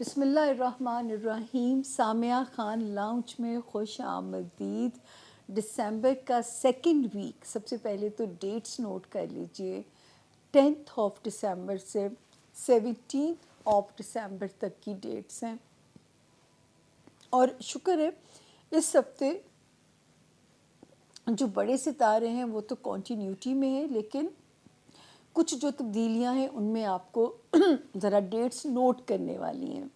بسم اللہ الرحمن الرحیم. سامیہ خان لاؤنج میں خوش آمدید. دسمبر کا سیکنڈ ویک، سب سے پہلے تو ڈیٹس نوٹ کر لیجئے. 10 دسمبر سے 17 دسمبر تک کی ڈیٹس ہیں. اور شکر ہے اس ہفتے جو بڑے ستارے ہیں وہ تو کنٹینیوٹی میں ہیں، لیکن کچھ جو تبدیلیاں ہیں ان میں آپ کو ذرا ڈیٹس نوٹ کرنے والی ہیں.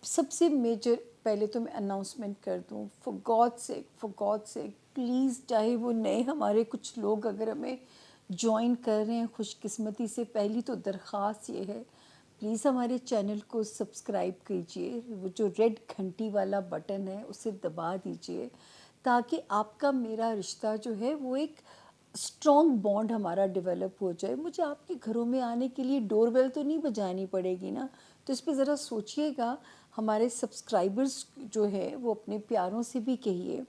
سب سے میجر پہلے تو میں اناؤنسمنٹ کر دوں، فار گاڈ سیک پلیز، چاہے وہ نئے ہمارے کچھ لوگ اگر ہمیں جوائن کر رہے ہیں خوش قسمتی سے، پہلی تو درخواست یہ ہے پلیز ہمارے چینل کو سبسکرائب کیجئے. وہ جو ریڈ گھنٹی والا بٹن ہے اسے دبا دیجئے تاکہ آپ کا میرا رشتہ جو ہے وہ ایک اسٹرانگ بانڈ ہمارا ڈیولپ ہو جائے. مجھے آپ کے گھروں میں آنے کے لیے ڈور بیل تو نہیں بجانی پڑے گی نا، تو اس پہ ذرا سوچئے گا. ہمارے سبسکرائبرز جو ہے وہ اپنے پیاروں سے بھی کہیے،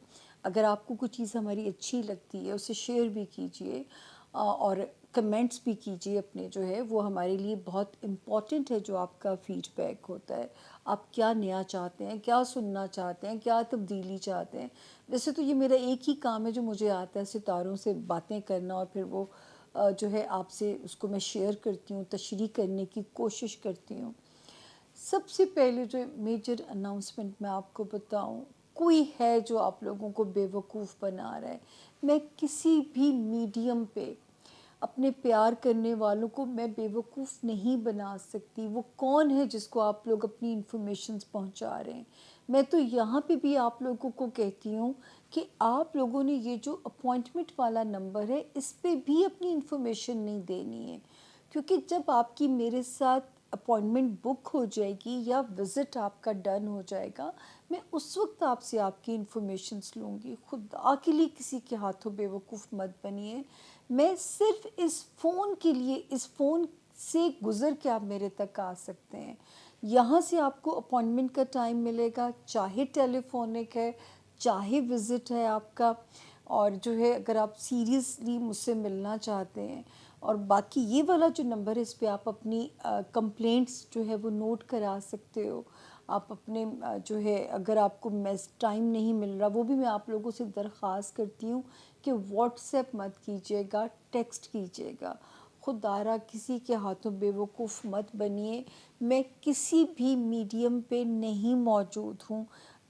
اگر آپ کو کوئی چیز ہماری اچھی لگتی ہے اسے شیئر بھی کیجئے اور کمنٹس بھی کیجئے. اپنے جو ہے وہ ہمارے لیے بہت امپورٹنٹ ہے جو آپ کا فیڈ بیک ہوتا ہے. آپ کیا نیا چاہتے ہیں، کیا سننا چاہتے ہیں، کیا تبدیلی چاہتے ہیں. ویسے تو یہ میرا ایک ہی کام ہے جو مجھے آتا ہے، ستاروں سے باتیں کرنا، اور پھر وہ جو ہے آپ سے اس کو میں شیئر کرتی ہوں، تشریح کرنے کی کوشش کرتی ہوں. سب سے پہلے جو میجر اناؤنسمنٹ میں آپ کو بتاؤں، کوئی ہے جو آپ لوگوں کو بے وقوف بنا رہا ہے. میں کسی بھی میڈیم پہ اپنے پیار کرنے والوں کو میں بے وقوف نہیں بنا سکتی. وہ کون ہے جس کو آپ لوگ اپنی انفارمیشنز پہنچا رہے ہیں؟ میں تو یہاں پہ بھی آپ لوگوں کو کہتی ہوں کہ آپ لوگوں نے یہ جو اپوائنٹمنٹ والا نمبر ہے اس پہ بھی اپنی انفارمیشن نہیں دینی ہے، کیونکہ جب آپ کی میرے ساتھ اپوائنٹمنٹ بک ہو جائے گی یا وزٹ آپ کا ڈن ہو جائے گا، میں اس وقت آپ سے آپ کی انفارمیشنز لوں گی. خدا کے لیے کسی کے ہاتھوں بے وقوف مت بنیے. میں صرف اس فون کے لیے، اس فون سے گزر کے آپ میرے تک آ سکتے ہیں. یہاں سے آپ کو اپوائنٹمنٹ کا ٹائم ملے گا، چاہے ٹیلی فونک ہے چاہے وزٹ ہے آپ کا. اور جو ہے اگر آپ سیریسلی مجھ سے ملنا چاہتے ہیں، اور باقی یہ والا جو نمبر ہے اس پہ آپ اپنی کمپلینٹس جو ہے وہ نوٹ کرا سکتے ہو. آپ اپنے جو ہے اگر آپ کو ٹائم نہیں مل رہا، وہ بھی میں آپ لوگوں سے درخواست کرتی ہوں کہ واٹس ایپ مت کیجیے گا، ٹیکسٹ کیجیے گا. خدارہ کسی کے ہاتھوں بے وقوف مت بنیے. میں کسی بھی میڈیم پہ نہیں موجود ہوں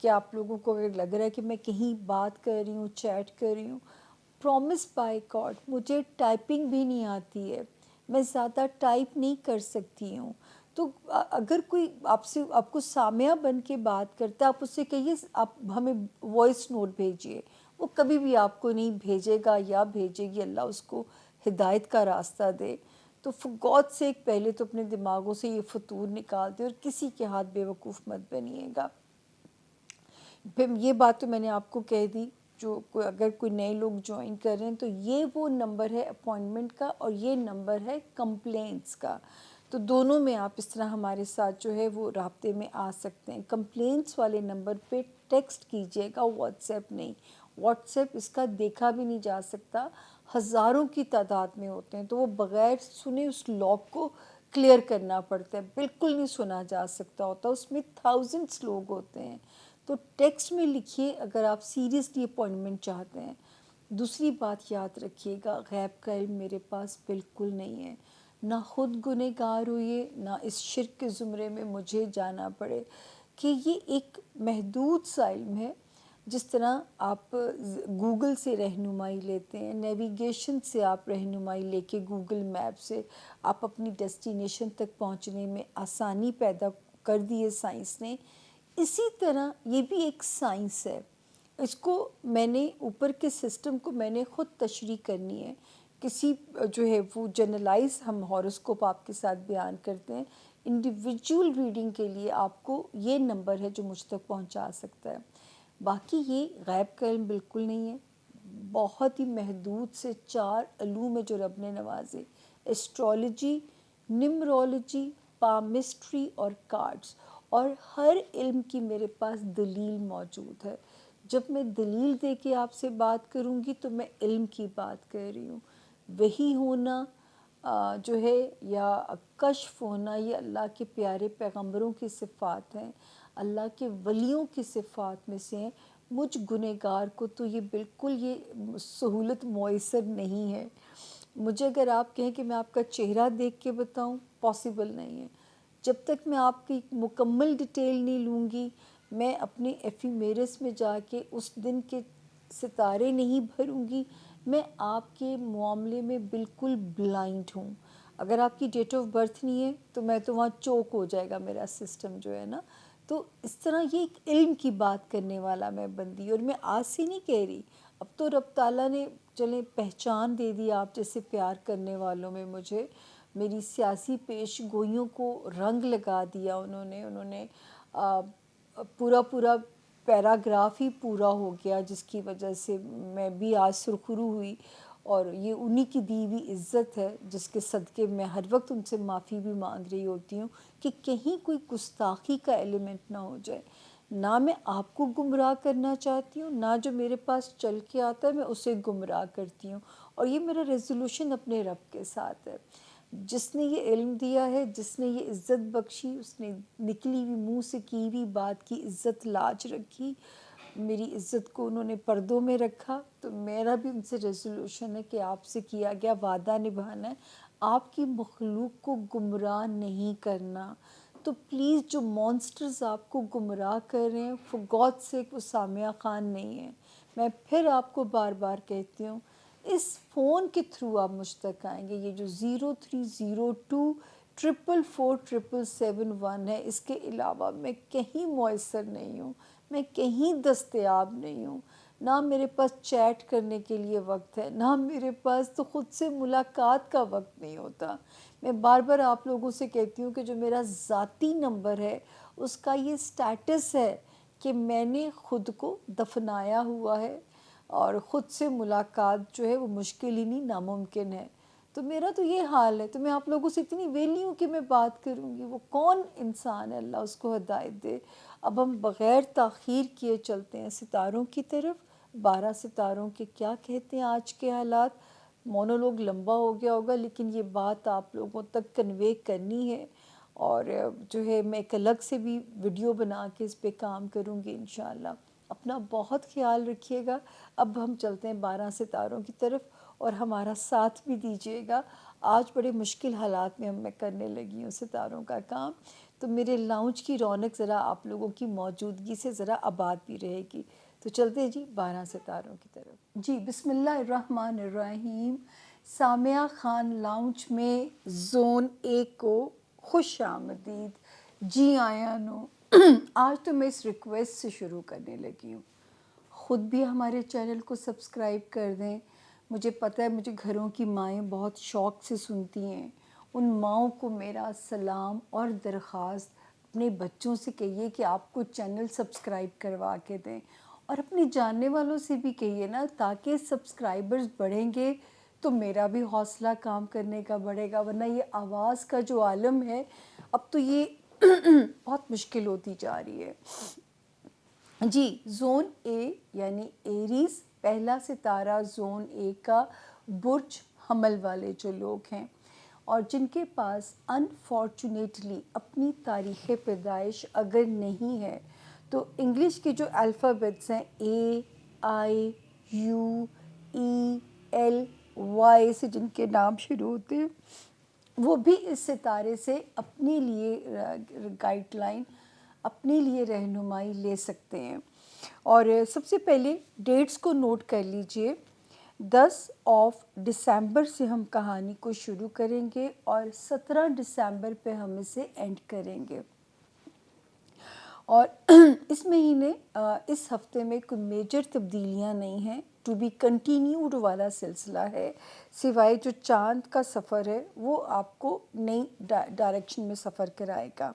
کہ آپ لوگوں کو اگر لگ رہا ہے کہ میں کہیں بات کر رہی ہوں، چیٹ کر رہی ہوں. پرومس بائی گاڈ مجھے ٹائپنگ بھی نہیں آتی ہے، میں زیادہ ٹائپ نہیں کر سکتی ہوں. تو اگر کوئی آپ کو سامیہ بن کے بات کرتا ہے، آپ اس سے کہیے آپ ہمیں وائس نوٹ بھیجیے. وہ کبھی بھی آپ کو نہیں بھیجے گا یا بھیجے گی، اللہ اس کو ہدایت کا راستہ دے. تو فار گاڈ سیک پہلے تو اپنے دماغوں سے یہ فطور نکال دے اور کسی کے ہاتھ بے وقوف مت بنیے گا. پھر یہ بات تو میں نے آپ کو کہہ دی. اگر کوئی نئے لوگ جوائن کر رہے ہیں تو یہ وہ نمبر ہے اپوائنٹمنٹ کا اور یہ نمبر ہے کمپلینٹس کا. تو دونوں میں آپ اس طرح ہمارے ساتھ جو ہے وہ رابطے میں آ سکتے ہیں. کمپلینٹس والے نمبر پہ ٹیکسٹ کیجیے گا، واٹس ایپ نہیں. واٹس ایپ اس کا دیکھا بھی نہیں جا سکتا، ہزاروں کی تعداد میں ہوتے ہیں، تو وہ بغیر سنے اس لاک کو کلیئر کرنا پڑتا ہے. بالکل نہیں سنا جا سکتا ہوتا، اس میں تھاؤزنڈس لوگ ہوتے ہیں. تو ٹیکسٹ میں لکھیے اگر آپ سیریسلی اپوائنٹمنٹ چاہتے ہیں. دوسری بات یاد رکھیے گا، غیب کا علم میرے پاس بالکل نہیں ہے. نہ خود گنہگار ہوئے، نہ اس شرک کے زمرے میں مجھے جانا پڑے کہ یہ ایک محدود سا علم ہے. جس طرح آپ گوگل سے رہنمائی لیتے ہیں، نیویگیشن سے آپ رہنمائی لے کے گوگل میپ سے آپ اپنی ڈیسٹینیشن تک پہنچنے میں آسانی پیدا کر دی ہے سائنس نے، اسی طرح یہ بھی ایک سائنس ہے. اس کو میں نے اوپر کے سسٹم کو میں نے خود تشریح کرنی ہے. کسی جو ہے وہ جنرلائز ہم ہاروسکوپ آپ کے ساتھ بیان کرتے ہیں، انڈیویجول ریڈنگ کے لیے آپ کو یہ نمبر ہے جو مجھ تک پہنچا سکتا ہے. باقی یہ غیب کا علم بالکل نہیں ہے. بہت ہی محدود سے 4 علوم ہے جو رب نے نوازے: ایسٹرولوجی، نمرولوجی، پامسٹری اور کارڈز. اور ہر علم کی میرے پاس دلیل موجود ہے. جب میں دلیل دے کے آپ سے بات کروں گی تو میں علم کی بات کر رہی ہوں. وحی ہونا، جو ہے یا کشف ہونا، یہ اللہ کے پیارے پیغمبروں کی صفات ہیں، اللہ کے ولیوں کی صفات میں سے ہیں۔ مجھ گنہگار کو تو یہ بالکل یہ سہولت میسر نہیں ہے۔ مجھے اگر آپ کہیں کہ میں آپ کا چہرہ دیکھ کے بتاؤں، پاسبل نہیں ہے۔ جب تک میں آپ کی مکمل ڈیٹیل نہیں لوں گی، میں اپنے ایفیمیرس میں جا کے اس دن کے ستارے نہیں بھروں گی، میں آپ کے معاملے میں بالکل بلائنڈ ہوں۔ اگر آپ کی ڈیٹ آف برتھ نہیں ہے تو میں تو وہاں چوک ہو جائے گا میرا سسٹم جو ہے نا۔ تو اس طرح یہ ایک علم کی بات کرنے والا میں بندی، اور میں آج سے نہیں کہہ رہی، اب تو رب تعالیٰ نے چلیں پہچان دے دی آپ جیسے پیار کرنے والوں میں مجھے، میری سیاسی پیش گوئیوں کو رنگ لگا دیا انہوں نے پورا پیراگراف ہی پورا ہو گیا، جس کی وجہ سے میں بھی آج سرخرو ہوئی، اور یہ انہی کی دی ہوئی عزت ہے جس کے صدقے میں ہر وقت ان سے معافی بھی مانگ رہی ہوتی ہوں کہ کہیں کوئی گستاخی کا ایلیمنٹ نہ ہو جائے۔ نہ میں آپ کو گمراہ کرنا چاہتی ہوں، نہ جو میرے پاس چل کے آتا ہے میں اسے گمراہ کرتی ہوں، اور یہ میرا ریزولوشن اپنے رب کے ساتھ ہے۔ جس نے یہ علم دیا ہے، جس نے یہ عزت بخشی، اس نے نکلی ہوئی منہ سے کی ہوئی بات کی عزت لاج رکھی، میری عزت کو انہوں نے پردوں میں رکھا، تو میرا بھی ان سے ریزولوشن ہے کہ آپ سے کیا گیا وعدہ نبھانا ہے، آپ کی مخلوق کو گمراہ نہیں کرنا۔ تو پلیز جو مانسٹرز آپ کو گمراہ کر رہے ہیں، فور گاڈ سیک وہ سامیہ خان نہیں ہے۔ میں پھر آپ کو بار بار کہتی ہوں، اس فون کے تھرو آپ مجھ تک آئیں گے، یہ جو 0302444771 ہے، اس کے علاوہ میں کہیں میسر نہیں ہوں، میں کہیں دستیاب نہیں ہوں، نہ میرے پاس چیٹ کرنے کے لیے وقت ہے، نہ میرے پاس تو خود سے ملاقات کا وقت نہیں ہوتا۔ میں بار بار آپ لوگوں سے کہتی ہوں کہ جو میرا ذاتی نمبر ہے اس کا یہ سٹیٹس ہے کہ میں نے خود کو دفنایا ہوا ہے، اور خود سے ملاقات جو ہے وہ مشکل ہی نہیں ناممکن ہے۔ تو میرا تو یہ حال ہے، تو میں آپ لوگوں سے اتنی ویلی ہوں کہ میں بات کروں گی۔ وہ کون انسان ہے، اللہ اس کو ہدایت دے۔ اب ہم بغیر تاخیر کیے چلتے ہیں ستاروں کی طرف۔ 12 ستاروں کے کیا کہتے ہیں آج کے حالات۔ مونولوگ لمبا ہو گیا ہوگا، لیکن یہ بات آپ لوگوں تک کنوے کرنی ہے، اور جو ہے میں ایک الگ سے بھی ویڈیو بنا کے اس پہ کام کروں گی انشاءاللہ۔ اپنا بہت خیال رکھیے گا۔ اب ہم چلتے ہیں 12 ستاروں کی طرف، اور ہمارا ساتھ بھی دیجیے گا۔ آج بڑے مشکل حالات میں کرنے لگی ہوں ستاروں کا کام، تو میرے لاؤنج کی رونق ذرا آپ لوگوں کی موجودگی سے ذرا آباد بھی رہے گی۔ تو چلتے ہیں جی 12 ستاروں کی طرف۔ جی بسم اللہ الرحمن الرحیم۔ سامیہ خان لاؤنج میں زون 1 کو خوش آمدید، جی آیا نو۔ آج تو میں اس ریکویسٹ سے شروع کرنے لگی ہوں، خود بھی ہمارے چینل کو سبسکرائب کر دیں۔ مجھے پتہ ہے مجھے گھروں کی مائیں بہت شوق سے سنتی ہیں، ان ماؤں کو میرا سلام اور درخواست، اپنے بچوں سے کہیے کہ آپ کو چینل سبسکرائب کروا کے دیں، اور اپنے جاننے والوں سے بھی کہیے نا، تاکہ سبسکرائبرز بڑھیں گے تو میرا بھی حوصلہ کام کرنے کا بڑھے گا، ورنہ یہ آواز کا جو عالم ہے اب تو یہ بہت مشکل ہوتی جا رہی ہے۔ جی زون اے یعنی ایریز، پہلا ستارہ زون اے کا برج حمل والے جو لوگ ہیں، اور جن کے پاس انفارچونیٹلی اپنی تاریخ پیدائش اگر نہیں ہے تو انگلش کے جو الفابیٹس ہیں AIUELY سے جن کے نام شروع ہوتے ہیں، وہ بھی اس ستارے سے اپنے لیے گائیڈ لائن، اپنے لیے رہنمائی لے سکتے ہیں۔ اور سب سے پہلے ڈیٹس کو نوٹ کر لیجئے۔ 10 دسمبر سے ہم کہانی کو شروع کریں گے، اور 17 دسمبر پہ ہم اسے اینڈ کریں گے۔ اور اس مہینے اس ہفتے میں کوئی میجر تبدیلیاں نہیں ہیں، ٹو بی کنٹینیوڈ والا سلسلہ ہے، سوائے جو چاند کا سفر ہے وہ آپ کو نئی ڈائریکشن میں سفر کرائے گا۔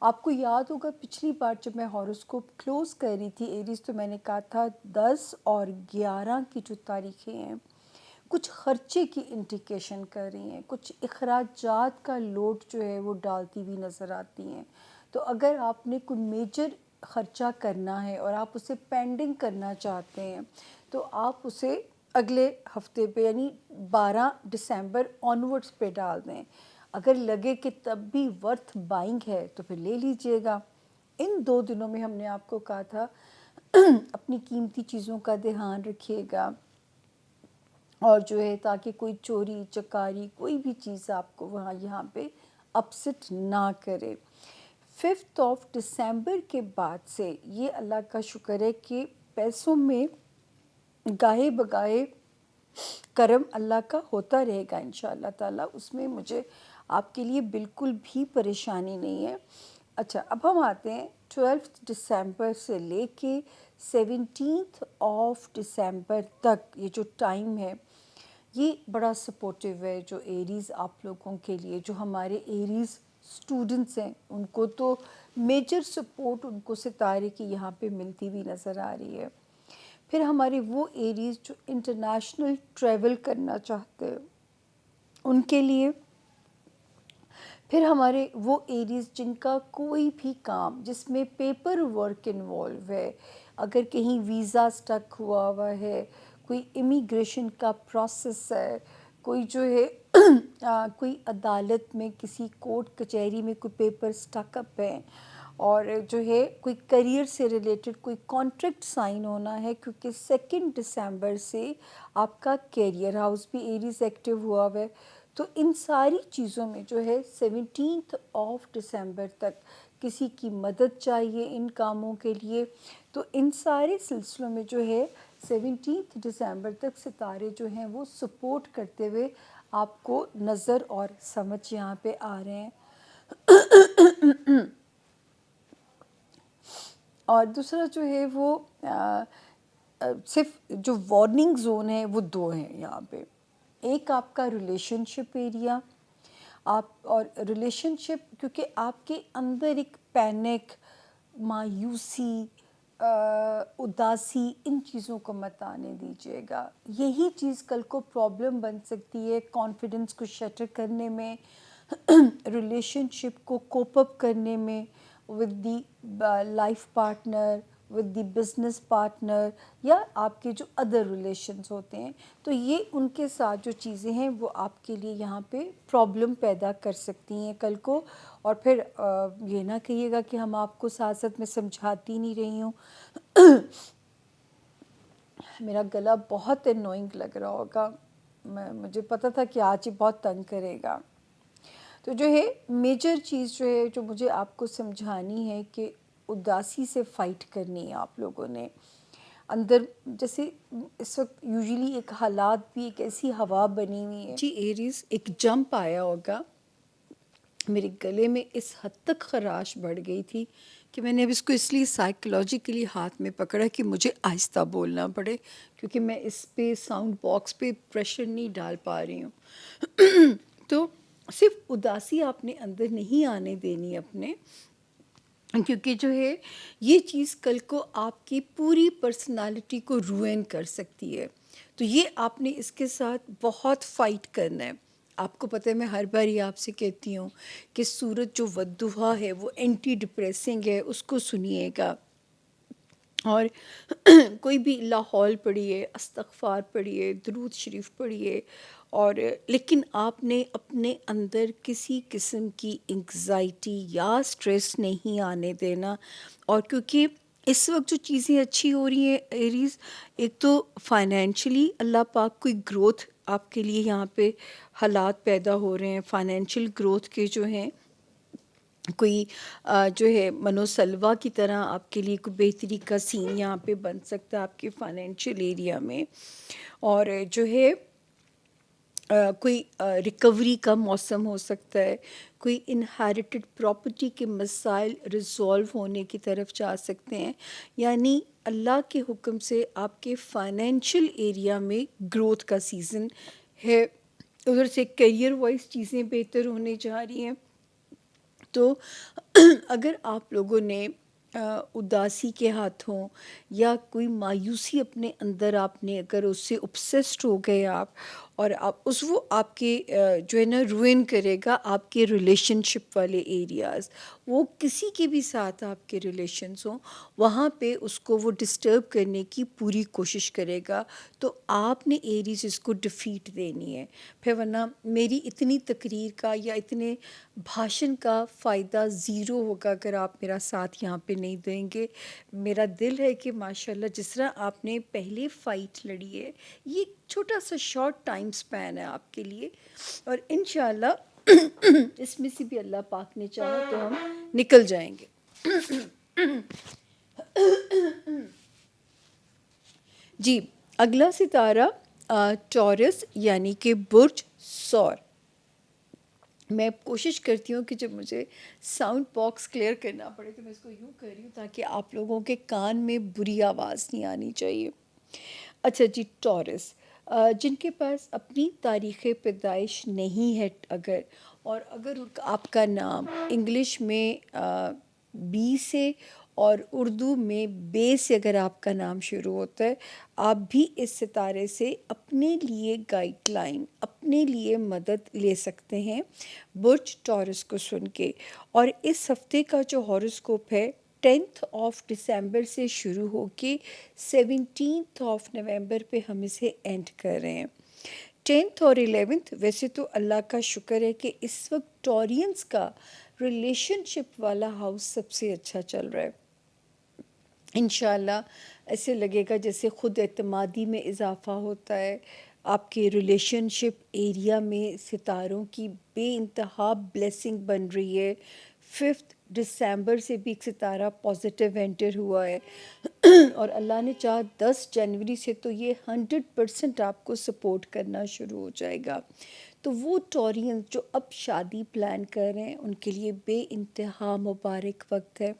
آپ کو یاد ہوگا پچھلی بار جب میں ہاروسکوپ کلوز کر رہی تھی ایریز، تو میں نے کہا تھا 10 اور 11 کی جو تاریخیں ہیں کچھ خرچے کی انڈیکیشن کر رہی ہیں، کچھ اخراجات کا لوڈ جو ہے وہ ڈالتی ہوئی نظر آتی ہیں۔ تو اگر آپ نے کوئی میجر خرچہ کرنا ہے اور آپ اسے پینڈنگ کرنا چاہتے ہیں تو آپ اسے اگلے ہفتے پہ یعنی 12 دسمبر آنورڈس پہ ڈال دیں. اگر لگے کہ تب بھی ورتھ بائنگ ہے تو پھر لے لیجئے گا. ان 2 دنوں میں ہم نے آپ کو کہا تھا اپنی قیمتی چیزوں کا دھیان رکھیے گا، اور جو ہے تاکہ کوئی چوری چکاری کوئی بھی چیز آپ کو وہاں یہاں پہ اپسٹ نہ کرے. 5 دسمبر کے بعد سے یہ اللہ کا شکر ہے کہ پیسوں میں گاہے بگاہے کرم اللہ کا ہوتا رہے گا انشاءاللہ تعالیٰ. اس میں مجھے آپ کے لیے بالکل بھی پریشانی نہیں ہے. اچھا، اب ہم آتے ہیں 12 دسمبر سے لے کے 17 دسمبر تک. یہ جو ٹائم ہے یہ بڑا سپورٹیو ہے جو ایریز آپ لوگوں کے لیے. جو ہمارے ایریز اسٹوڈنٹس ہیں ان کو تو میجر سپورٹ ان کو ستارے کی یہاں پہ ملتی ہوئی نظر آ رہی ہے. پھر ہمارے وہ ایریز جو انٹرنیشنل ٹریول کرنا چاہتے ہیں ان کے لیے. پھر ہمارے وہ ایریز جن کا کوئی بھی کام جس میں پیپر ورک انوالو ہے، اگر کہیں ویزا سٹک ہوا ہے، کوئی امیگریشن کا پروسیس ہے، کوئی جو ہے کوئی عدالت میں کسی کورٹ کچہری میں کوئی پیپر سٹک اپ ہے، اور جو ہے کوئی کریئر سے ریلیٹڈ کوئی کانٹریکٹ سائن ہونا ہے، کیونکہ 2 دسمبر سے آپ کا کیریئر ہاؤس بھی ایریز ایکٹیو ہوا ہے. تو ان ساری چیزوں میں جو ہے 17 دسمبر تک کسی کی مدد چاہیے ان کاموں کے لیے، تو ان سارے سلسلوں میں جو ہے 17 دسمبر تک ستارے جو ہیں وہ سپورٹ کرتے ہوئے آپ کو نظر اور سمجھ یہاں پہ آ رہے ہیں. اور دوسرا جو ہے وہ صرف جو وارننگ زون ہے وہ 2 ہیں یہاں پہ. ایک آپ کا ریلیشن شپ ایریا، آپ اور ریلیشن شپ کیونکہ آپ کے اندر ایک پینک، مایوسی، اداسی، ان چیزوں کو مت آنے دیجیے گا. یہی چیز کل کو پرابلم بن سکتی ہے کانفیڈنس کو شٹر کرنے میں، ریلیشن شپ کو کوپ اپ کرنے میں with the life partner, with the business partner, یا آپ کے جو ادر ریلیشنز ہوتے ہیں. تو یہ ان کے ساتھ جو چیزیں ہیں وہ آپ کے لیے یہاں پہ پرابلم پیدا کر سکتی ہیں کل کو. اور پھر یہ نہ کہیے گا کہ ہم آپ کو ساتھ ساتھ میں سمجھاتی نہیں رہی ہوں. میرا گلا بہت انوئنگ لگ رہا ہوگا، مجھے پتہ تھا کہ آج یہ بہت تنگ کرے گا. تو جو ہے میجر چیز جو ہے جو مجھے آپ کو سمجھانی ہے کہ اداسی سے فائٹ کرنی ہے آپ لوگوں نے اندر. جیسے اس وقت یوزلی ایک حالات بھی ایک ایسی ہوا بنی ہوئی ہے جی ایریز، ایک جمپ آیا ہوگا. میرے گلے میں اس حد تک خراش بڑھ گئی تھی کہ میں نے اب اس کو اس لیے سائیکولوجیکلی ہاتھ میں پکڑا کہ مجھے آہستہ بولنا پڑے، کیونکہ میں اس پہ ساؤنڈ باکس پہ پریشر نہیں ڈال پا رہی ہوں. تو صرف اداسی آپ نے اندر نہیں آنے دینی اپنے، کیونکہ جو ہے یہ چیز کل کو آپ کی پوری پرسنالٹی کو روئن کر سکتی ہے. تو یہ آپ نے اس کے ساتھ بہت فائٹ کرنا ہے. آپ کو پتہ ہے میں ہر بار یہ آپ سے کہتی ہوں کہ سورج جو ودھوا ہے وہ اینٹی ڈپریسنگ ہے، اس کو سنیے گا. اور کوئی بھی لاہور پڑھیے، استغفار پڑھیے، درود شریف پڑھیے. اور لیکن آپ نے اپنے اندر کسی قسم کی انگزائٹی یا سٹریس نہیں آنے دینا. اور کیونکہ اس وقت جو چیزیں اچھی ہو رہی ہیں ایریز، ایک تو فائنینشلی اللہ پاک کوئی گروتھ آپ کے لیے یہاں پہ حالات پیدا ہو رہے ہیں، فائنینشیل گروتھ کے جو ہیں کوئی جو ہے منوسلوا کی طرح آپ کے لیے کوئی بہتری کا سین یہاں پہ بن سکتا ہے آپ کے فائنینشیل ایریا میں. اور جو ہے کوئی ریکوری کا موسم ہو سکتا ہے، کوئی انہیریٹڈ پراپرٹی کے مسائل ریزولو ہونے کی طرف جا سکتے ہیں. یعنی اللہ کے حکم سے آپ کے فائنینشیل ایریا میں گروتھ کا سیزن ہے. ادھر سے کیریئر وائز چیزیں بہتر ہونے جا رہی ہیں. تو اگر آپ لوگوں نے اداسی کے ہاتھوں یا کوئی مایوسی اپنے اندر آپ نے اگر اس سے obsessed ہو گئے آپ، اور وہ آپ کے جو ہے نا روئن کرے گا آپ کے ریلیشن شپ والے ایریاز. وہ کسی کے بھی ساتھ آپ کے ریلیشنز ہوں وہاں پہ اس کو وہ ڈسٹرب کرنے کی پوری کوشش کرے گا. تو آپ نے ایریز اس کو ڈیفیٹ دینی ہے. پھر ورنہ میری اتنی تقریر کا یا اتنے بھاشن کا فائدہ زیرو ہوگا اگر آپ میرا ساتھ یہاں پہ نہیں دیں گے. میرا دل ہے کہ ماشاءاللہ جس طرح آپ نے پہلے فائٹ لڑی ہے، یہ چھوٹا سا شارٹ ٹائم سپین ہے آپ کے لیے، اور انشاءاللہ اس میں سے بھی اللہ پاک نے چاہا تو ہم نکل جائیں گے. جی، اگلا ستارہ ٹورس یعنی کہ برج سور. میں کوشش کرتی ہوں کہ جب مجھے ساؤنڈ باکس کلیئر کرنا پڑے تو میں اس کو یوں کر رہی ہوں تاکہ آپ لوگوں کے کان میں بری آواز نہیں آنی چاہیے. اچھا جی، ٹورس جن کے پاس اپنی تاریخ پیدائش نہیں ہے، اگر آپ کا نام انگلش میں بی سے اور اردو میں بے سے اگر آپ کا نام شروع ہوتا ہے، آپ بھی اس ستارے سے اپنے لیے گائیڈ لائن، اپنے لیے مدد لے سکتے ہیں برج ٹورس کو سن کے. اور اس ہفتے کا جو ہاروسکوپ ہے 10 دسمبر سے شروع ہو کے 17 نومبر پہ ہم اسے اینڈ کر رہے ہیں. 10 اور 11 ویسے تو اللہ کا شکر ہے کہ اس وقت ٹورینز کا ریلیشن شپ والا ہاؤس سب سے اچھا چل رہا ہے. انشاءاللہ ایسے لگے گا جیسے خود اعتمادی میں اضافہ ہوتا ہے. آپ کے ریلیشن شپ ایریا میں ستاروں کی بے انتہا بلیسنگ بن رہی ہے. 5 دسمبر سے بھی ایک ستارہ پازیٹیو انٹر ہوا ہے اور اللہ نے چاہا 10 جنوری سے تو یہ 100% آپ کو سپورٹ کرنا شروع ہو جائے گا. تو وہ ٹورینز جو اب شادی پلان کر رہے ہیں ان کے لیے بے انتہا مبارک وقت ہے،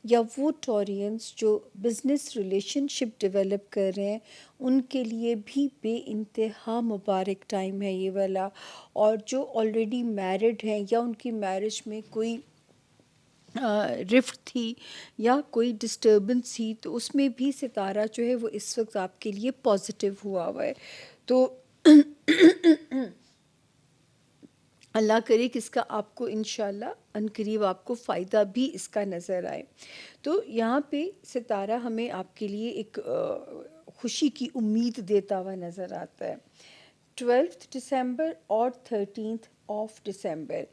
یا وہ ٹورینز جو بزنس ریلیشن شپ ڈیولپ کر رہے ہیں ان کے لیے بھی بے انتہا مبارک ٹائم ہے یہ والا. اور جو آلریڈی میرڈ ہیں یا ان کی میرج میں کوئی رفٹ تھی یا کوئی ڈسٹربنس تھی تو اس میں بھی ستارہ جو ہے وہ اس وقت آپ کے لیے پازیٹیو ہوا ہے. تو اللہ کرے کہ اس کا آپ کو انشاءاللہ عنقریب آپ کو فائدہ بھی اس کا نظر آئے. تو یہاں پہ ستارہ ہمیں آپ کے لیے ایک خوشی کی امید دیتا ہوا نظر آتا ہے. 12 دسمبر اور 13 دسمبر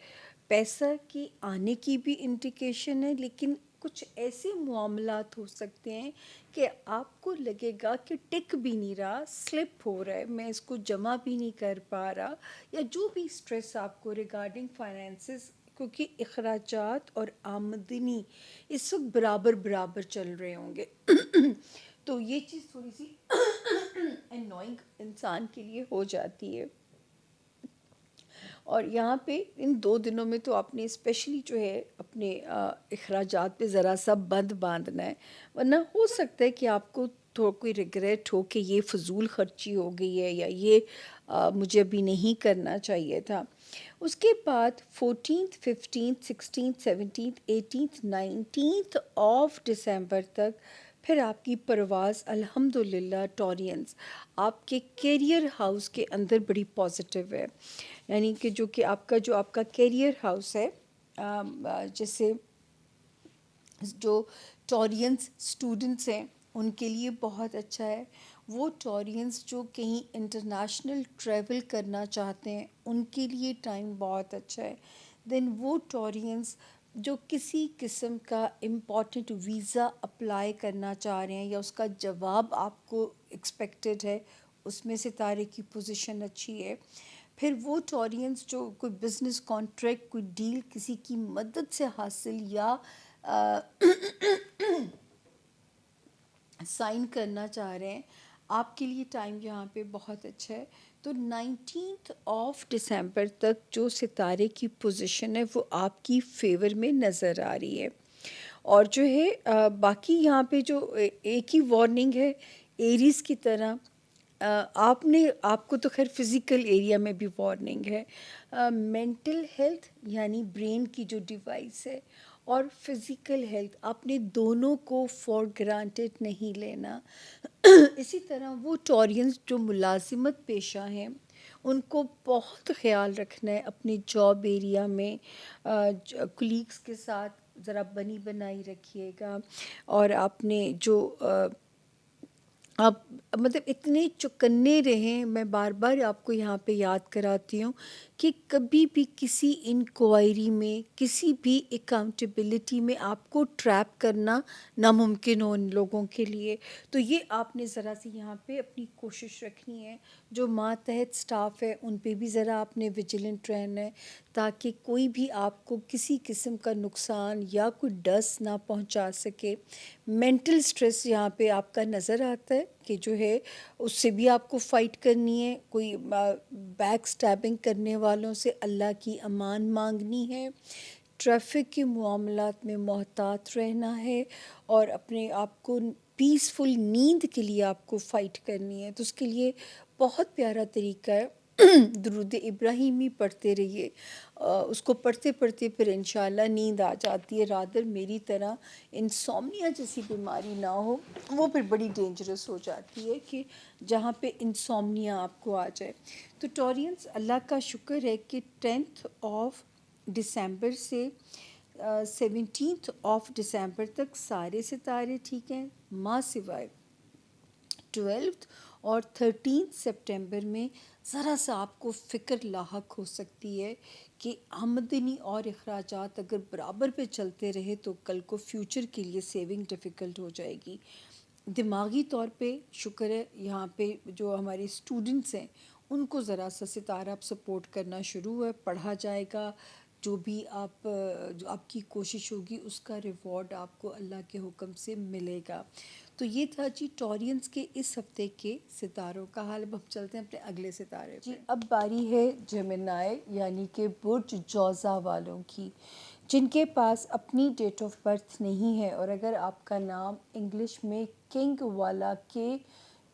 پیسہ کی آنے کی بھی انڈیکیشن ہے، لیکن کچھ ایسے معاملات ہو سکتے ہیں کہ آپ کو لگے گا کہ ٹک بھی نہیں رہا، سلپ ہو رہا ہے، میں اس کو جمع بھی نہیں کر پا رہا، یا جو بھی سٹریس آپ کو ریگارڈنگ فائنینسز، کیونکہ اخراجات اور آمدنی اس وقت برابر برابر چل رہے ہوں گے. تو یہ چیز تھوڑی سی انوائنگ انسان کے لیے ہو جاتی ہے. اور یہاں پہ ان 2 دنوں میں تو آپ نے اسپیشلی جو ہے اپنے اخراجات پہ ذرا سا بند باندھنا ہے، ورنہ ہو سکتا ہے کہ آپ کو کوئی ریگریٹ ہو کہ یہ فضول خرچی ہو گئی ہے یا یہ مجھے ابھی نہیں کرنا چاہیے تھا. اس کے بعد 14 15 16 17 18 19 دسمبر تک پھر آپ کی پرواز الحمدللہ ٹورینز آپ کے کیریئر ہاؤس کے اندر بڑی پازیٹیو ہے. یعنی کہ جو آپ کا کیریئر ہاؤس ہے، جیسے جو ٹورینز اسٹوڈنٹس ہیں ان کے لیے بہت اچھا ہے. وہ ٹورینز جو کہیں انٹرنیشنل ٹریول کرنا چاہتے ہیں ان کے لیے ٹائم بہت اچھا ہے. دین وہ ٹورینز جو کسی قسم کا امپورٹنٹ ویزا اپلائی کرنا چاہ رہے ہیں یا اس کا جواب آپ کو ایکسپیکٹڈ ہے، اس میں ستارے کی پوزیشن اچھی ہے. پھر وہ ٹورینز جو کوئی بزنس کانٹریکٹ، کوئی ڈیل کسی کی مدد سے حاصل یا سائن کرنا چاہ رہے ہیں، آپ کے لیے ٹائم یہاں پہ بہت اچھا ہے. تو 19 دسمبر تک جو ستارے کی پوزیشن ہے وہ آپ کی فیور میں نظر آ رہی ہے. اور جو ہے باقی یہاں پہ جو ایک ہی وارننگ ہے ایریز کی طرح، آپ کو تو خیر فزیکل ایریا میں بھی وارننگ ہے. مینٹل ہیلتھ یعنی برین کی جو ڈیوائس ہے اور فزیکل ہیلتھ، آپ نے دونوں کو فار گرانٹیڈ نہیں لینا. اسی طرح وہ ٹورینز جو ملازمت پیشہ ہیں ان کو بہت خیال رکھنا ہے اپنے جاب ایریا میں، کلیگس کے ساتھ ذرا بنی بنائی رکھیے گا، اور آپ نے جو آپ مطلب اتنے چوکنے رہیں. میں بار بار آپ کو یہاں پہ یاد کراتی ہوں کہ کبھی بھی کسی انکوائری میں، کسی بھی اکاؤنٹیبلٹی میں آپ کو ٹریپ کرنا ناممکن ہو ان لوگوں کے لیے. تو یہ آپ نے ذرا سی یہاں پہ اپنی کوشش رکھنی ہے. جو ماتحت سٹاف ہے ان پہ بھی ذرا آپ نے ویجیلنٹ رہنا ہے، تاکہ کوئی بھی آپ کو کسی قسم کا نقصان یا کوئی ڈس نہ پہنچا سکے. مینٹل سٹریس یہاں پہ آپ کا نظر آتا ہے کہ جو ہے اس سے بھی آپ کو فائٹ کرنی ہے. کوئی بیک سٹیبنگ کرنے والوں سے اللہ کی امان مانگنی ہے. ٹریفک کے معاملات میں محتاط رہنا ہے، اور اپنے آپ کو پیسفل نیند کے لیے آپ کو فائٹ کرنی ہے. تو اس کے لیے بہت پیارا طریقہ ہے، درود ابراہیمی پڑھتے رہیے. اس کو پڑھتے پڑھتے پھر انشاءاللہ نیند آ جاتی ہے. رادر میری طرح انسومنیا جیسی بیماری نہ ہو، وہ پھر بڑی ڈینجرس ہو جاتی ہے کہ جہاں پہ انسومنیا آپ کو آ جائے. تو ٹورینز، اللہ کا شکر ہے کہ 10 دسمبر سے 17 دسمبر تک سارے ستارے ٹھیک ہیں، ماں سوائے 12 اور 13 سپٹمبر میں ذرا سا آپ کو فکر لاحق ہو سکتی ہے کہ آمدنی اور اخراجات اگر برابر پہ چلتے رہے تو کل کو فیوچر کے لیے سیونگ ڈیفیکلٹ ہو جائے گی. دماغی طور پہ شکر ہے یہاں پہ جو ہمارے اسٹوڈنٹس ہیں ان کو ذرا سا ستارہ اب سپورٹ کرنا شروع ہے، پڑھا جائے گا. جو بھی جو آپ کی کوشش ہوگی اس کا ریوارڈ آپ کو اللہ کے حکم سے ملے گا. تو یہ تھا جی ٹورینز کے اس ہفتے کے ستاروں کا حال. اب ہم چلتے ہیں اپنے اگلے ستارے جی. اب باری ہے جیمنائی یعنی کہ برج جوزا والوں کی، جن کے پاس اپنی ڈیٹ آف برتھ نہیں ہے. اور اگر آپ کا نام انگلش میں کنگ والا کے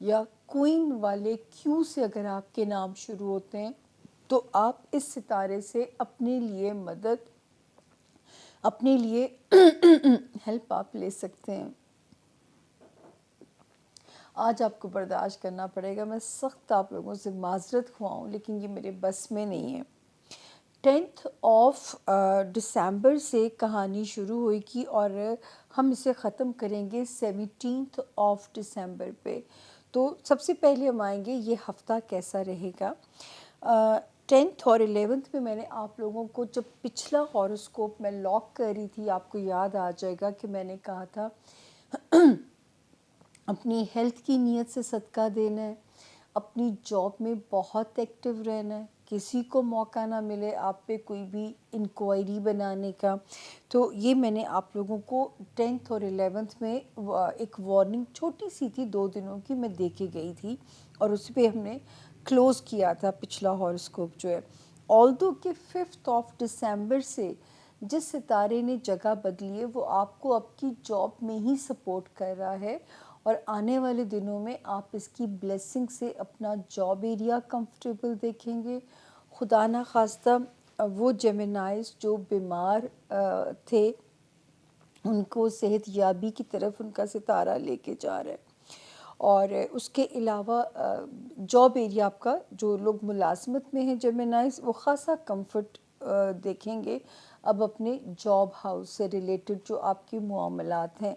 یا کوئن والے کیو سے اگر آپ کے نام شروع ہوتے ہیں تو آپ اس ستارے سے اپنے لیے مدد، اپنے لیے ہیلپ آپ لے سکتے ہیں. آج آپ کو برداشت کرنا پڑے گا، میں سخت آپ لوگوں سے معذرت خواہوں، لیکن یہ میرے بس میں نہیں ہے. 10 دسمبر سے کہانی شروع ہوئی کی اور ہم اسے ختم کریں گے 17 دسمبر پہ. تو سب سے پہلے ہم آئیں گے یہ ہفتہ کیسا رہے گا. 10 اور 11 میں میں نے آپ لوگوں کو جب پچھلا ہاروسکوپ میں لاک کر رہی تھی، آپ کو یاد آ جائے گا کہ میں نے کہا تھا اپنی ہیلتھ کی نیت سے صدقہ دینا ہے، اپنی جاب میں بہت ایکٹیو رہنا ہے، کسی کو موقع نہ ملے آپ پہ کوئی بھی انکوائری بنانے کا. تو یہ میں نے آپ لوگوں کو 10 اور 11 میں ایک وارننگ چھوٹی سی تھی 2 دنوں کی، میں دے کے گئی تھی، اور اس پہ ہم نے کلوز کیا تھا پچھلا ہاروسکوپ جو ہے. آلدو کہ 5 دسمبر سے جس ستارے نے جگہ بدلی ہے وہ آپ کو آپ کی جاب میں ہی سپورٹ کر رہا ہے، اور آنے والے دنوں میں آپ اس کی بلیسنگ سے اپنا جاب ایریا کمفرٹیبل دیکھیں گے. خدا نہ خواستہ وہ جیمنائز جو بیمار تھے ان کو صحت یابی کی طرف ان کا ستارہ لے کے جا رہا ہے. اور اس کے علاوہ جاب ایریا آپ کا، جو لوگ ملازمت میں ہیں جیمنائز، وہ خاصا کمفرٹ دیکھیں گے اب اپنے جاب ہاؤس سے ریلیٹڈ جو آپ کے معاملات ہیں.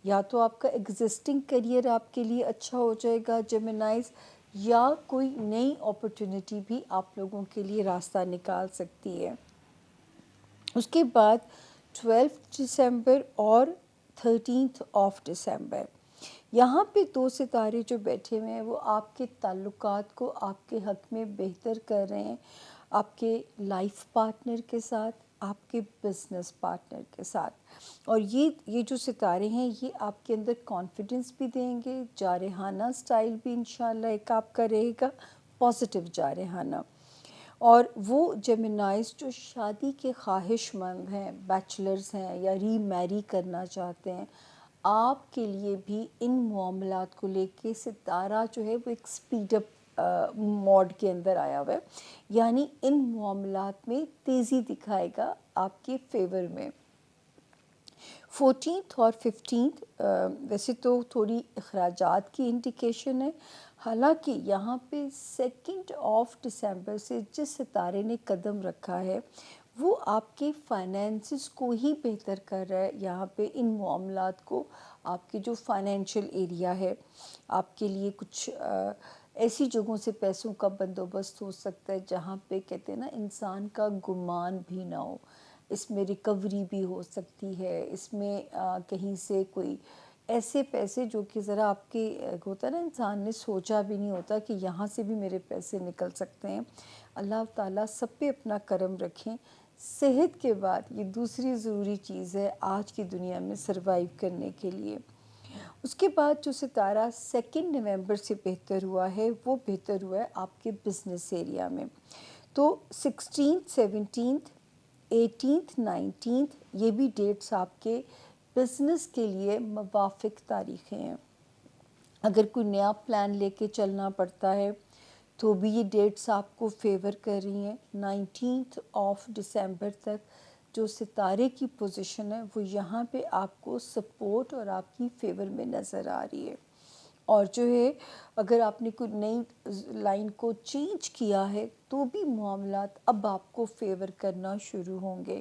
یا تو آپ کا ایگزسٹنگ کریئر آپ کے لیے اچھا ہو جائے گا جیمنائز، یا کوئی نئی اپرچونٹی بھی آپ لوگوں کے لیے راستہ نکال سکتی ہے. اس کے بعد 12 دسمبر اور 13 دسمبر، یہاں پہ 2 ستارے جو بیٹھے ہوئے ہیں وہ آپ کے تعلقات کو آپ کے حق میں بہتر کر رہے ہیں، آپ کے لائف پارٹنر کے ساتھ، آپ کے بزنس پارٹنر کے ساتھ. اور یہ جو ستارے ہیں یہ آپ کے اندر کانفیڈنس بھی دیں گے، جارحانہ سٹائل بھی انشاءاللہ ایک آپ کا رہے گا، پازیٹیو جارحانہ. اور وہ جیمنائز جو شادی کے خواہش مند ہیں، بیچلرز ہیں یا ری میری کرنا چاہتے ہیں، آپ کے لیے بھی ان معاملات کو لے کے ستارہ جو ہے وہ ایک سپیڈ اپ موڈ کے اندر آیا ہوا ہے، یعنی ان معاملات میں تیزی دکھائے گا آپ کے فیور میں. 14 اور 15 ویسے تو تھوڑی اخراجات کی انڈیکیشن ہے، حالانکہ یہاں پہ 2 دسمبر سے جس ستارے نے قدم رکھا ہے وہ آپ کے فائنینسز کو ہی بہتر کر رہا ہے. یہاں پہ ان معاملات کو، آپ کے جو فائنینشیل ایریا ہے، آپ کے لیے کچھ ایسی جگہوں سے پیسوں کا بندوبست ہو سکتا ہے جہاں پہ کہتے ہیں نا انسان کا گمان بھی نہ ہو. اس میں ریکوری بھی ہو سکتی ہے، اس میں کہیں سے کوئی ایسے پیسے جو کہ ذرا آپ کے ہوتا ہے نا، انسان نے سوچا بھی نہیں ہوتا کہ یہاں سے بھی میرے پیسے نکل سکتے ہیں. اللہ تعالیٰ سب پہ اپنا کرم رکھیں. صحت کے بعد یہ دوسری ضروری چیز ہے آج کی دنیا میں سروائیو کرنے کے لیے. اس کے بعد جو ستارہ 2 نومبر سے بہتر ہوا ہے وہ بہتر ہوا ہے آپ کے بزنس ایریا میں. تو 16th 17th 18th 19th یہ بھی ڈیٹس آپ کے بزنس کے لیے موافق تاریخیں ہیں. اگر کوئی نیا پلان لے کے چلنا پڑتا ہے تو بھی یہ ڈیٹس آپ کو فیور کر رہی ہیں. 19th تک جو ستارے کی پوزیشن ہے وہ یہاں پہ آپ کو سپورٹ اور آپ کی فیور میں نظر آ رہی ہے. اور جو ہے اگر آپ نے کوئی نئی لائن کو چینج کیا ہے تو بھی معاملات اب آپ کو فیور کرنا شروع ہوں گے.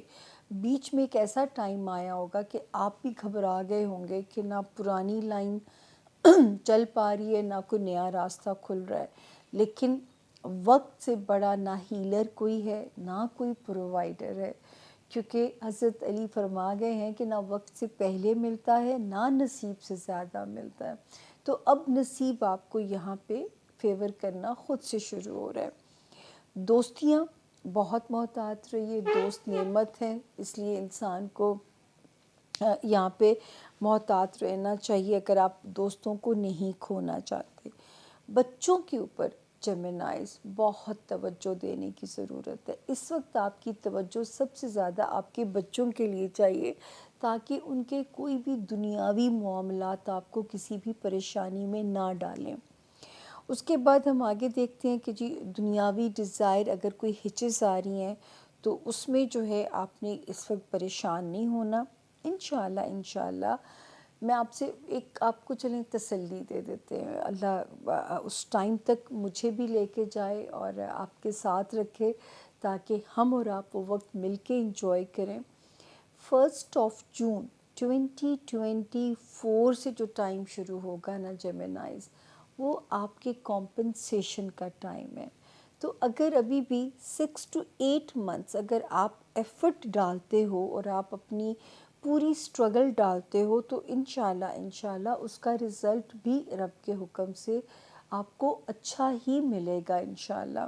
بیچ میں ایک ایسا ٹائم آیا ہوگا کہ آپ بھی گھبرا گئے ہوں گے کہ نہ پرانی لائن چل پا رہی ہے، نہ کوئی نیا راستہ کھل رہا ہے. لیکن وقت سے بڑا نہ ہیلر کوئی ہے نہ کوئی پرووائڈر ہے، کیونکہ حضرت علی فرما گئے ہیں کہ نہ وقت سے پہلے ملتا ہے نہ نصیب سے زیادہ ملتا ہے. تو اب نصیب آپ کو یہاں پہ فیور کرنا خود سے شروع ہو رہا ہے. دوستیاں بہت محتاط رہیے، دوست نعمت ہیں، اس لیے انسان کو یہاں پہ محتاط رہنا چاہیے اگر آپ دوستوں کو نہیں کھونا چاہتے. بچوں کے اوپر جیمنائز بہت توجہ دینے کی ضرورت ہے. اس وقت آپ کی توجہ سب سے زیادہ آپ کے بچوں کے لیے چاہیے تاکہ ان کے کوئی بھی دنیاوی معاملات آپ کو کسی بھی پریشانی میں نہ ڈالیں. اس کے بعد ہم آگے دیکھتے ہیں کہ جی دنیاوی ڈیزائر اگر کوئی ہچز آ رہی ہیں تو اس میں جو ہے آپ نے اس وقت پریشان نہیں ہونا. انشاءاللہ میں آپ سے ایک آپ کو چلیں تسلی دے دیتے ہیں. اللہ اس ٹائم تک مجھے بھی لے کے جائے اور آپ کے ساتھ رکھے تاکہ ہم اور آپ وہ وقت مل کے انجوائے کریں. 1 جون 2024 سے جو ٹائم شروع ہوگا نا جیمنائز، وہ آپ کے کمپنسیشن کا ٹائم ہے. تو اگر ابھی بھی 6 to 8 months اگر آپ ایفرٹ ڈالتے ہو اور آپ اپنی پوری سٹرگل ڈالتے ہو تو انشاءاللہ اس کا رزلٹ بھی رب کے حکم سے آپ کو اچھا ہی ملے گا انشاءاللہ.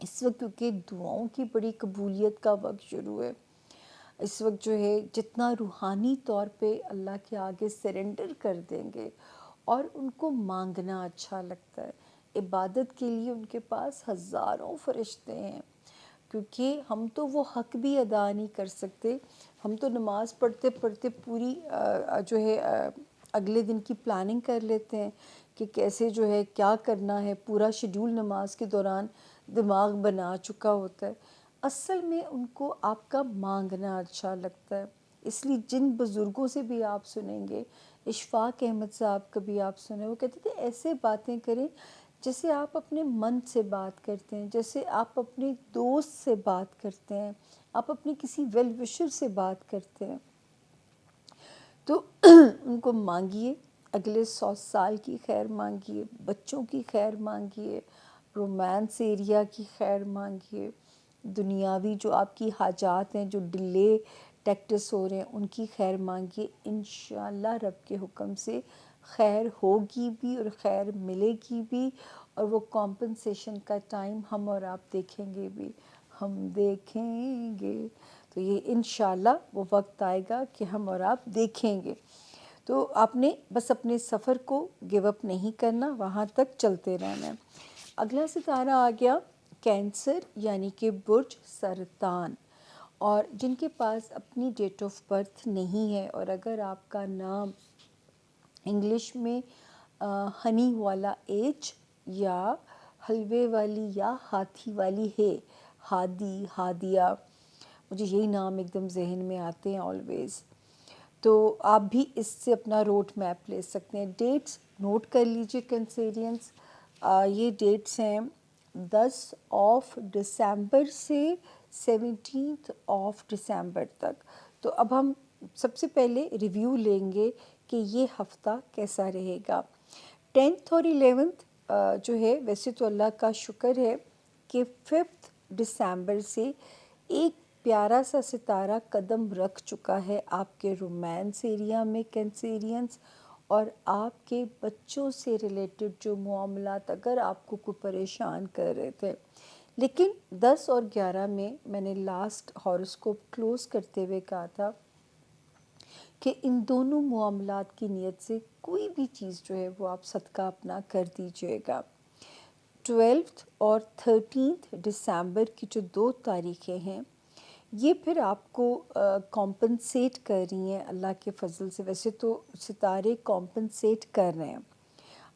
اس وقت کیونکہ دعاؤں کی بڑی قبولیت کا وقت شروع ہے. اس وقت جو ہے جتنا روحانی طور پہ اللہ کے آگے سرنڈر کر دیں گے اور ان کو مانگنا اچھا لگتا ہے. عبادت کے لیے ان کے پاس ہزاروں فرشتے ہیں، کیونکہ ہم تو وہ حق بھی ادا نہیں کر سکتے. ہم تو نماز پڑھتے پڑھتے پوری جو ہے اگلے دن کی پلاننگ کر لیتے ہیں کہ کیسے جو ہے کیا کرنا ہے، پورا شیڈول نماز کے دوران دماغ بنا چکا ہوتا ہے. اصل میں ان کو آپ کا مانگنا اچھا لگتا ہے. اس لیے جن بزرگوں سے بھی آپ سنیں گے، اشفاق احمد صاحب کا بھی آپ سنیں، وہ کہتے تھے ایسے باتیں کریں جیسے آپ اپنے من سے بات کرتے ہیں، جیسے آپ اپنے دوست سے بات کرتے ہیں، آپ اپنے کسی ویل وشر سے بات کرتے ہیں. تو ان کو مانگیے، اگلے 100 سال کی خیر مانگیے، بچوں کی خیر مانگیے، رومانس ایریا کی خیر مانگیے، دنیاوی جو آپ کی حاجات ہیں جو ڈیلے ٹیکٹس ہو رہے ہیں ان کی خیر مانگیے. انشاءاللہ رب کے حکم سے خیر ہوگی بھی اور خیر ملے گی بھی، اور وہ کمپنسیشن کا ٹائم ہم اور آپ دیکھیں گے بھی، ہم دیکھیں گے. تو یہ انشاءاللہ وہ وقت آئے گا کہ ہم اور آپ دیکھیں گے. تو آپ نے بس اپنے سفر کو گیو اپ نہیں کرنا، وہاں تک چلتے رہنا ہے. اگلا ستارہ آ گیا کینسر یعنی کہ برج سرطان، اور جن کے پاس اپنی ڈیٹ آف برتھ نہیں ہے، اور اگر آپ کا نام انگلش میں ہنی والا ایچ یا حلوے والی یا ہاتھی والی ہے، ہادی، ہادیہ، مجھے یہی نام ایک دم ذہن میں آتے ہیں آلویز. تو آپ بھی اس سے اپنا روڈ میپ لے سکتے ہیں. ڈیٹس نوٹ کر لیجئے کنسیرینس. یہ ڈیٹس ہیں 10 سے 17 تک. تو اب ہم سب سے پہلے ریویو لیں گے کہ یہ ہفتہ کیسا رہے گا. 10 اور 11 جو ہے ویسے تو اللہ کا شکر ہے کہ 5 سے ایک پیارا سا ستارہ قدم رکھ چکا ہے آپ کے رومانس ایریا میں کینسیرینس، اور آپ کے بچوں سے ریلیٹڈ جو معاملات اگر آپ کو کوئی پریشان کر رہے تھے. لیکن 10 اور 11 میں نے لاسٹ ہاروسکوپ کلوز کرتے ہوئے کہا تھا کہ ان دونوں معاملات کی نیت سے کوئی بھی چیز جو ہے وہ آپ صدقہ اپنا کر دیجیے گا. 12 اور 13 دسمبر کی جو 2 تاریخیں ہیں یہ پھر آپ کو کمپنسیٹ کر رہی ہیں اللہ کے فضل سے. ویسے تو ستارے کمپنسیٹ کر رہے ہیں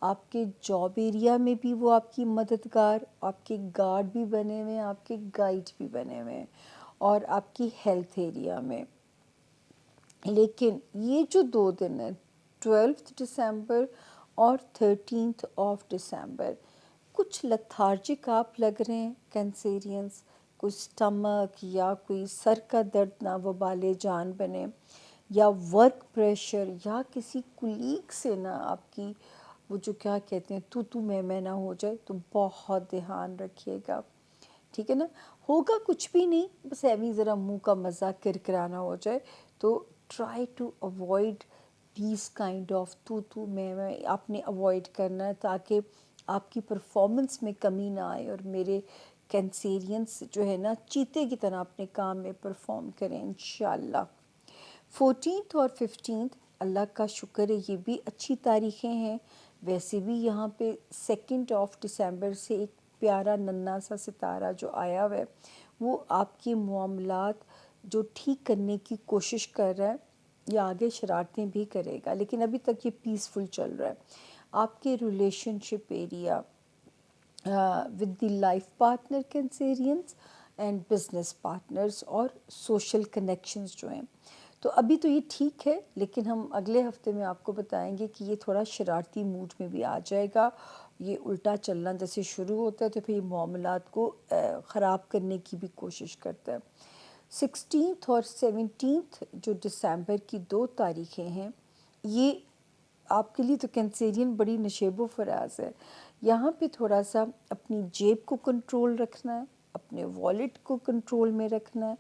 آپ کے جاب ایریا میں بھی، وہ آپ کی مددگار، آپ کے گارڈ بھی بنے ہوئے ہیں، آپ کے گائیڈ بھی بنے ہوئے ہیں، اور آپ کی ہیلتھ ایریا میں. لیکن یہ جو 2 دن ہیں 12 دسمبر اور 13 دسمبر کچھ لتھارجک آپ لگ رہے ہیں کینسیرینس. کوئی سٹمک یا کوئی سر کا درد نہ وبال جان بنے، یا ورک پریشر، یا کسی کولیگ سے نہ آپ کی وہ جو کیا کہتے ہیں تو میں نہ ہو جائے. تو بہت دھیان رکھیے گا، ٹھیک ہے نا. ہوگا کچھ بھی نہیں، بس ایویں ذرا منہ کا مزہ کرکرانا ہو جائے. تو try to avoid these kind of تو میں آپ نے اوائڈ کرنا ہے تاکہ آپ کی پرفارمنس میں کمی نہ آئے، اور میرے کینسیرینس جو ہے نا چیتے کی طرح اپنے کام میں پرفارم کریں انشاءاللہ. 14 اور 15 اللہ کا شکر ہے یہ بھی اچھی تاریخیں ہیں. ویسے بھی یہاں پہ 2 دسمبر سے ایک پیارا ننھا سا ستارہ جو آیا ہوا ہے وہ آپ کے معاملات جو ٹھیک کرنے کی کوشش کر رہا ہے، یا آگے شرارتیں بھی کرے گا لیکن ابھی تک یہ پیسفل چل رہا ہے. آپ کے relationship area with the life partner concerns and business partners اور سوشل کنیکشنز جو ہیں، تو ابھی تو یہ ٹھیک ہے، لیکن ہم اگلے ہفتے میں آپ کو بتائیں گے کہ یہ تھوڑا شرارتی موڈ میں بھی آ جائے گا. یہ الٹا چلنا جیسے شروع ہوتا ہے تو پھر یہ معاملات کو خراب کرنے کی بھی کوشش کرتا ہے. 16 اور 17 جو دسمبر کی 2 تاریخیں ہیں یہ آپ کے لیے تو کینسیرین بڑی نشیب و فراز ہے. یہاں پہ تھوڑا سا اپنی جیب کو کنٹرول رکھنا ہے، اپنے والیٹ کو کنٹرول میں رکھنا ہے.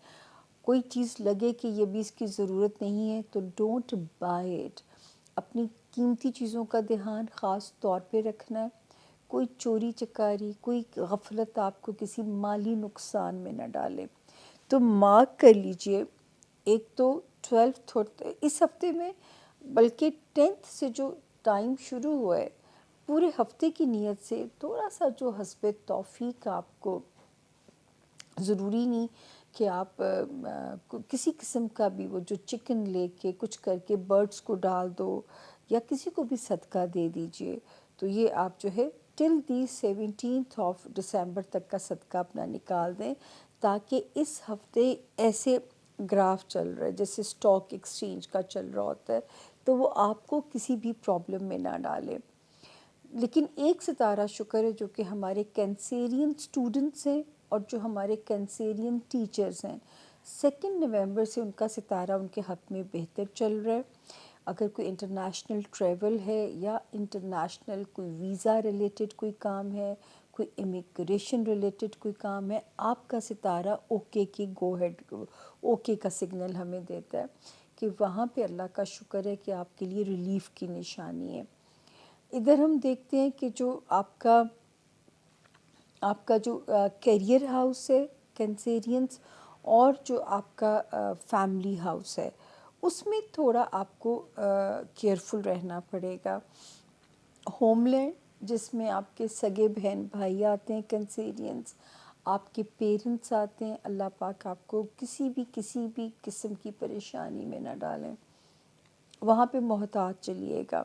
کوئی چیز لگے کہ یہ بھی اس کی ضرورت نہیں ہے تو ڈونٹ بائی اٹ. اپنی قیمتی چیزوں کا دھیان خاص طور پہ رکھنا ہے. کوئی چوری چکاری، کوئی غفلت آپ کو کسی مالی نقصان میں نہ ڈالے. تو مارک کر لیجئے، ایک تو 12 اس ہفتے میں، بلکہ 10 سے جو ٹائم شروع ہوا ہے پورے ہفتے کی نیت سے تھوڑا سا جو حسب توفیق آپ کو، ضروری نہیں کہ آپ کسی قسم کا بھی وہ جو چکن لے کے کچھ کر کے برڈز کو ڈال دو یا کسی کو بھی صدقہ دے دیجئے. تو یہ آپ جو ہے ٹل دی 17 دسمبر تک کا صدقہ اپنا نکال دیں، تاکہ اس ہفتے ایسے گراف چل رہا ہے جیسے اسٹاک ایکسچینج کا چل رہا ہوتا ہے تو وہ آپ کو کسی بھی پرابلم میں نہ ڈالے. لیکن ایک ستارہ شکر ہے جو کہ ہمارے کینسیرین اسٹوڈنٹس ہیں اور جو ہمارے کینسیرین ٹیچرز ہیں، 2 نومبر سے ان کا ستارہ ان کے حق میں بہتر چل رہا ہے. اگر کوئی انٹرنیشنل ٹریول ہے یا انٹرنیشنل کوئی ویزا ریلیٹڈ کوئی کام ہے، کوئی امیگریشن ریلیٹڈ کوئی کام ہے، آپ کا ستارہ اوکے کی گو ہیڈ، اوکے کا سگنل ہمیں دیتا ہے کہ وہاں پہ اللہ کا شکر ہے کہ آپ کے لیے ریلیف کی نشانی ہے. ادھر ہم دیکھتے ہیں کہ جو آپ کا جو کیریئر ہاؤس ہے کینسیرینس، اور جو آپ کا فیملی ہاؤس ہے اس میں تھوڑا آپ کو کیئرفل رہنا پڑے گا. ہوم لینڈ جس میں آپ کے سگے بہن بھائی آتے ہیں کینسیرینس، آپ کے پیرنٹس آتے ہیں، اللہ پاک آپ کو کسی بھی قسم کی پریشانی میں نہ ڈالیں، وہاں پہ محتاط چلیے گا.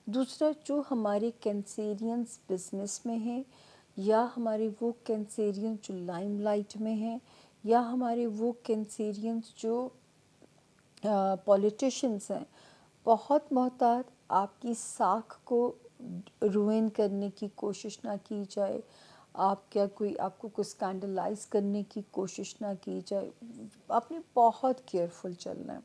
دوسرا جو ہمارے کینسیرینس بزنس میں ہیں، یا ہمارے وہ کینسیرینس جو لائم لائٹ میں ہیں، یا ہمارے وہ کینسیرینس جو پولیٹیشنس ہیں، بہت محتاط، آپ کی ساکھ کو روئن کرنے کی کوشش نہ کی جائے، آپ کو کوئی اسکینڈلائز کرنے کی کوشش نہ کی جائے، آپ نے بہت کیئرفل چلنا ہے،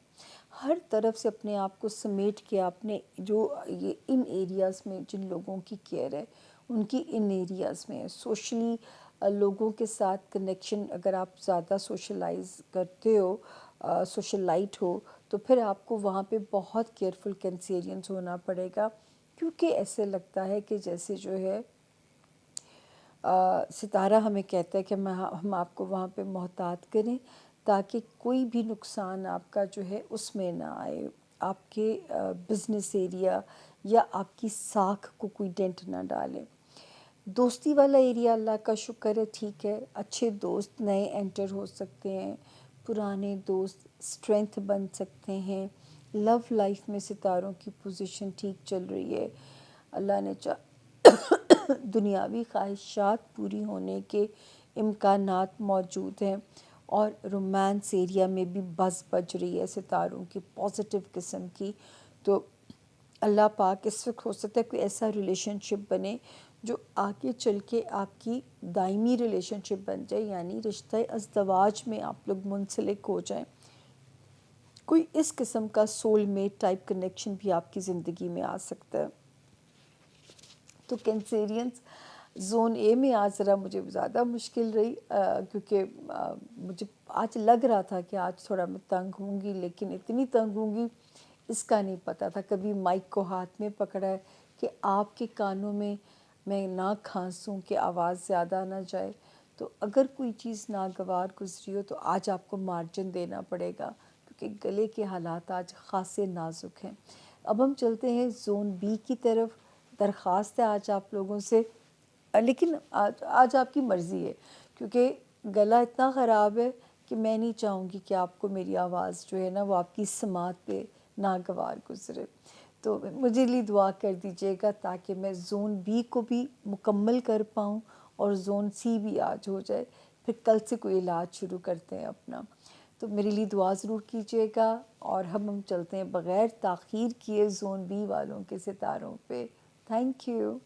ہر طرف سے اپنے آپ کو سمیٹ کے آپ نے جو یہ ان ایریاز میں جن لوگوں کی کیئر ہے ان کی ان ایریاز میں ہے، سوشلی لوگوں کے ساتھ کنیکشن، اگر آپ زیادہ سوشلائز کرتے ہو، سوشلائٹ ہو، تو پھر آپ کو وہاں پہ بہت کیئرفل کینسیرینس ہونا پڑے گا، کیونکہ ایسے لگتا ہے کہ جیسے جو ہے ستارہ ہمیں کہتا ہے کہ ہم آپ کو وہاں پہ محتاط کریں تاکہ کوئی بھی نقصان آپ کا جو ہے اس میں نہ آئے، آپ کے بزنس ایریا یا آپ کی ساکھ کو کوئی ڈینٹ نہ ڈالے۔ دوستی والا ایریا اللہ کا شکر ہے ٹھیک ہے، اچھے دوست نئے انٹر ہو سکتے ہیں، پرانے دوست اسٹرینتھ بن سکتے ہیں، لو لائف میں ستاروں کی پوزیشن ٹھیک چل رہی ہے، اللہ نے دنیاوی خواہشات پوری ہونے کے امکانات موجود ہیں، اور رومانس ایریا میں بھی بز بج رہی ہے ستاروں کی پازیٹیو قسم کی، تو اللہ پاک اس وقت ہو سکتا ہے کوئی ایسا ریلیشن شپ بنے جو آگے چل کے آپ کی دائمی ریلیشن شپ بن جائے، یعنی رشتہ ازدواج میں آپ لوگ منسلک ہو جائیں، کوئی اس قسم کا سول میٹ ٹائپ کنیکشن بھی آپ کی زندگی میں آ سکتا ہے۔ تو کینسیرینس زون اے میں آج ذرا مجھے زیادہ مشکل رہی، کیونکہ مجھے آج لگ رہا تھا کہ آج تھوڑا میں تنگ ہوں گی، لیکن اتنی تنگ ہوں گی اس کا نہیں پتہ تھا، کبھی مائک کو ہاتھ میں پکڑا ہے کہ آپ کے کانوں میں نہ کھانسوں کہ آواز زیادہ نہ جائے، تو اگر کوئی چیز ناگوار گزری ہو تو آج آپ کو مارجن دینا پڑے گا، کیونکہ گلے کے حالات آج خاصے نازک ہیں۔ اب ہم چلتے ہیں زون بی کی طرف، درخواست ہے آج آپ لوگوں سے، لیکن آج آپ کی مرضی ہے، کیونکہ گلا اتنا خراب ہے کہ میں نہیں چاہوں گی کہ آپ کو میری آواز جو ہے نا وہ آپ کی سماعت پہ ناگوار گزرے، تو مجھے لیے دعا کر دیجیے گا تاکہ میں زون بی کو بھی مکمل کر پاؤں اور زون سی بھی آج ہو جائے، پھر کل سے کوئی علاج شروع کرتے ہیں اپنا، تو میرے لیے دعا ضرور کیجیے گا، اور ہم چلتے ہیں بغیر تاخیر کیے زون بی والوں کے ستاروں پہ۔ Thank you.